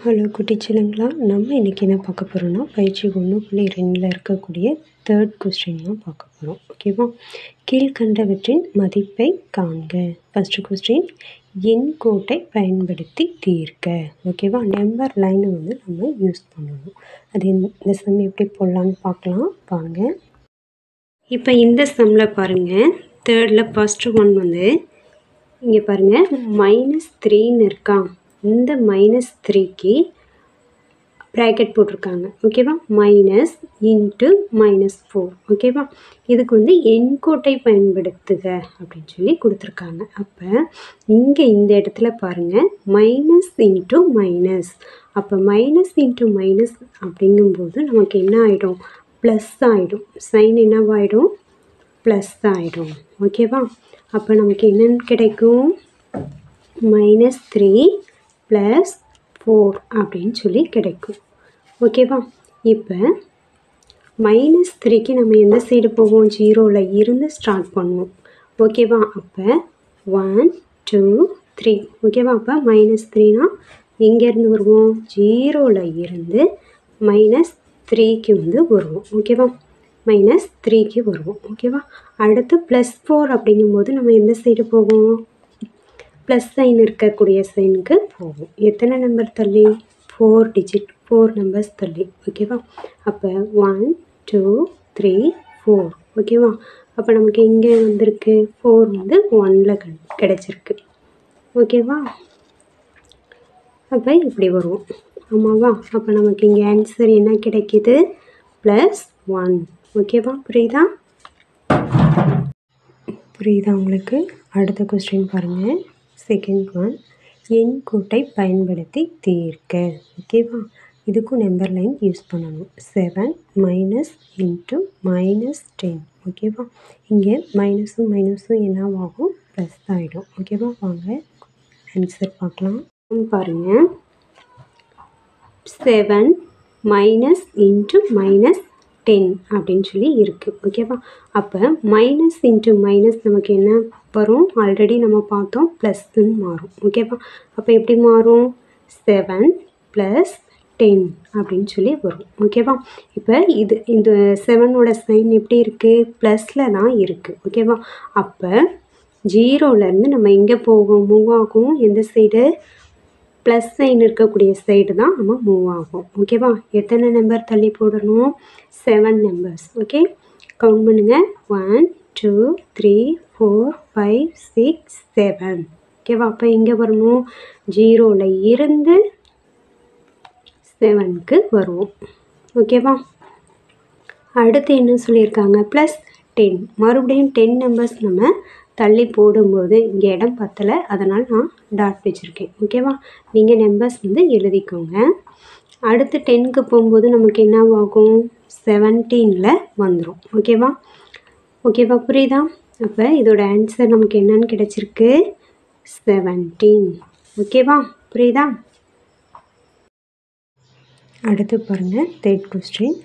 Hello குட்டிச்சிலங்களா, நம்ம இன்றைக்கி என்ன பார்க்க போகிறோம்னா பயிற்சி 1.2ல் இருக்கக்கூடிய தேர்ட் கொஸ்டின் தான் பார்க்க போகிறோம். ஓகேவா? கீழ்கண்டவற்றின் மதிப்பை காண்க. ஃபஸ்ட்டு கொஸ்டின், எண் கோட்டை பயன்படுத்தி தீர்க்க. ஓகேவா? நம்பர் லைனை நம்ம யூஸ் பண்ணணும். அது இந்த சம் எப்படி போடலான்னு பார்க்கலாம் வாங்க. இப்போ இந்த சம்மில் பாருங்கள், தேர்டில் ஃபஸ்ட்டு ஒன் இங்கே பாருங்கள் -3ன்னு இருக்கா. இந்த -3க்கு ப்ராக்கெட் போட்டிருக்காங்க. ஓகேவா? Minus into -4. ஓகேவா? இதுக்கு எண்கோட்டை பயன்படுத்துக அப்படின்னு சொல்லி கொடுத்துருக்காங்க. அப்போ இங்கே இந்த இடத்துல பாருங்கள் மைனஸ் இன்ட்டு மைனஸ். அப்போ மைனஸ் இன்ட்டு மைனஸ் அப்படிங்கும்போது நமக்கு என்ன ஆகிடும்? ப்ளஸ் ஆகிடும். சைன் என்னவாயிடும்? ப்ளஸ் ஆகிடும். ஓகேவா? அப்போ நமக்கு என்னென்னு கிடைக்கும்? -3 + 4 அப்படின்னு சொல்லி கிடைக்கும். ஓகேவா? இப்போ -3க்கு நம்ம எந்த சைடு போவோம்? 0ல் இருந்து ஸ்டார்ட் பண்ணுவோம். ஓகேவா? அப்போ 1 2 3. ஓகேவா? அப்போ -3னா எங்கேருந்து வருவோம்? 0ல் இருந்து -3க்கு வருவோம். ஓகேவா? -3க்கு வருவோம். ஓகேவா? அடுத்து +4 அப்படிங்கும்போது நம்ம எந்த சைடு போவோம்? ப்ளஸ் சைன் இருக்கக்கூடிய சைனுக்கு போகும். எத்தனை நம்பர் தள்ளி? 4 டிஜிட், 4 நம்பர்ஸ் தள்ளி. ஓகேவா? அப்போ 1 2 3 4. ஓகேவா? அப்போ நமக்கு இங்கே வந்திருக்கு 4 1ல் கிடச்சிருக்கு. ஓகேவா? அப்போ இப்படி வருவோம். ஆமாவா? அப்போ நமக்கு இங்கே ஆன்சர் என்ன கிடைக்கிது? +1. ஓகேவா? புரியுதா உங்களுக்கு? அடுத்த கொஸ்டின் பாருங்கள். செகண்ட் ஒன், எண் கோட்டை பயன்படுத்தி தீர்க்க. ஓகேவா? இதுக்கும் நம்பர் லைன் யூஸ் பண்ணணும். 7 - இன்ட்டு -10. ஓகேவா? இங்கே மைனஸும் மைனஸும் என்னவாகும்? ப்ளஸ் ஆகிடும். ஓகேவா? வாங்க ஆன்சர் பார்க்கலாம். பாருங்கள் 7 - இன்ட்டு -10 அப்படின்னு சொல்லி இருக்குது. ஓகேவா? அப்போ மைனஸ் இன்ட்டு மைனஸ் நமக்கு என்ன வரும்? ஆல்ரெடி நம்ம பார்த்தோம், ப்ளஸ்ன்னு மாறும். ஓகேவா? அப்போ எப்படி மாறும்? 7 + 10 அப்படின்னு சொல்லி வரும். ஓகேவா? இப்போ இந்த 7ஓட சைன் எப்படி இருக்குது? ப்ளஸில் தான் இருக்குது. ஓகேவா? அப்போ 0லேருந்து நம்ம எங்கே போகும்? மூவ் ஆகும். எந்த சைடு? ப்ளஸ் சைன் இருக்கக்கூடிய சைடு தான் நம்ம மூவ் ஆகும். ஓகேவா? எத்தனை நம்பர் தள்ளி போடணும்? 7 நம்பர்ஸ். ஓகே, கவுண்ட் பண்ணுங்கள். 1 2 3 4 5 6 7. ஓகேவா? அப்போ எங்கே வரணும்? 0ல் இருந்து 7க்கு வருவோம். ஓகேவா? அடுத்து என்ன சொல்லியிருக்காங்க? +10. மறுபடியும் 10 நம்பர்ஸ் நம்ம தள்ளி போடும்போது இங்கே இடம் பத்தலை, அதனால் நான் டாட் வச்சுருக்கேன். ஓகேவா? நீங்கள் நம்பர்ஸ் எழுதிக்கோங்க. அடுத்து 10க்கு போகும்போது நமக்கு என்னவாகும்? 17ல் வந்துடும். ஓகேவா? புரியுதா? அப்போ இதோட ஆன்சர் நமக்கு என்னன்னு கிடச்சிருக்கு? 17. ஓகேவா? புரியுதா? அடுத்து பாருங்கள் தேர்ட் கொஸ்டின்,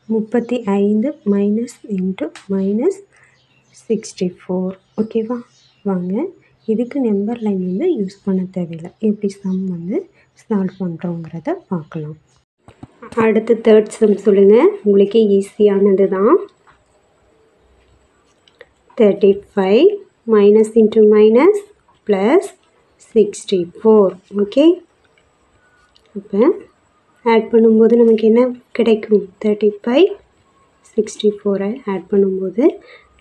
35 - இன்ட்டு -64. ஓகேவா? வாங்க இதுக்கு நம்பர் லைன் யூஸ் பண்ண தேவையில்லை. எப்படி சம் சால்வ் பண்ணுறோங்கிறத பார்க்கலாம். அடுத்து தேர்ட் சம் சொல்லுங்கள். உங்களுக்கு ஈஸியானது தான். 35 - இன்ட்டு +64. ஓகே, அப்போ ஆட் பண்ணும்போது நமக்கு என்ன கிடைக்கும்? 35 64 ஆட் பண்ணும்போது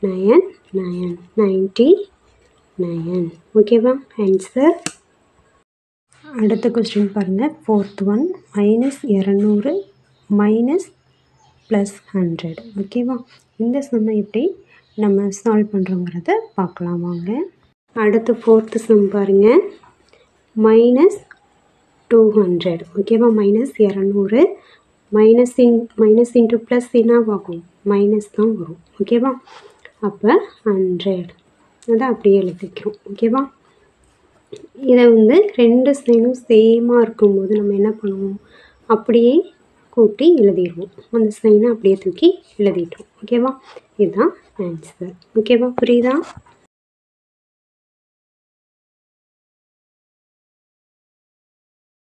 9 9 99. ஓகேவா? ஆன்சர். அடுத்த கொஸ்டின் பாருங்கள். Fourth one, -200 -+100. ஓகேவா? இந்த சம்மை எப்படி நம்ம சால்வ் பண்ணுறோங்கிறத பார்க்கலாம் வாங்க. அடுத்து ஃபோர்த்து சம் பாருங்கள். -200. ஓகேவா? -200 மைனஸ் இன்ட்டு ப்ளஸ் என்னவாகும்? மைனஸ் தான் வரும். ஓகேவா? அப்போ 100 அதை அப்படியே எழுதிக்கிறோம். ஓகேவா? இதை ரெண்டு சைனும் சேமாக இருக்கும்போது நம்ம என்ன பண்ணுவோம்? அப்படியே கூட்டி எழுதிடுவோம். அந்த சைனை அப்படியே தூக்கி எழுதிட்டோம். ஓகேவா? இதுதான் ஆன்சர். ஓகேவா? புரியுதா?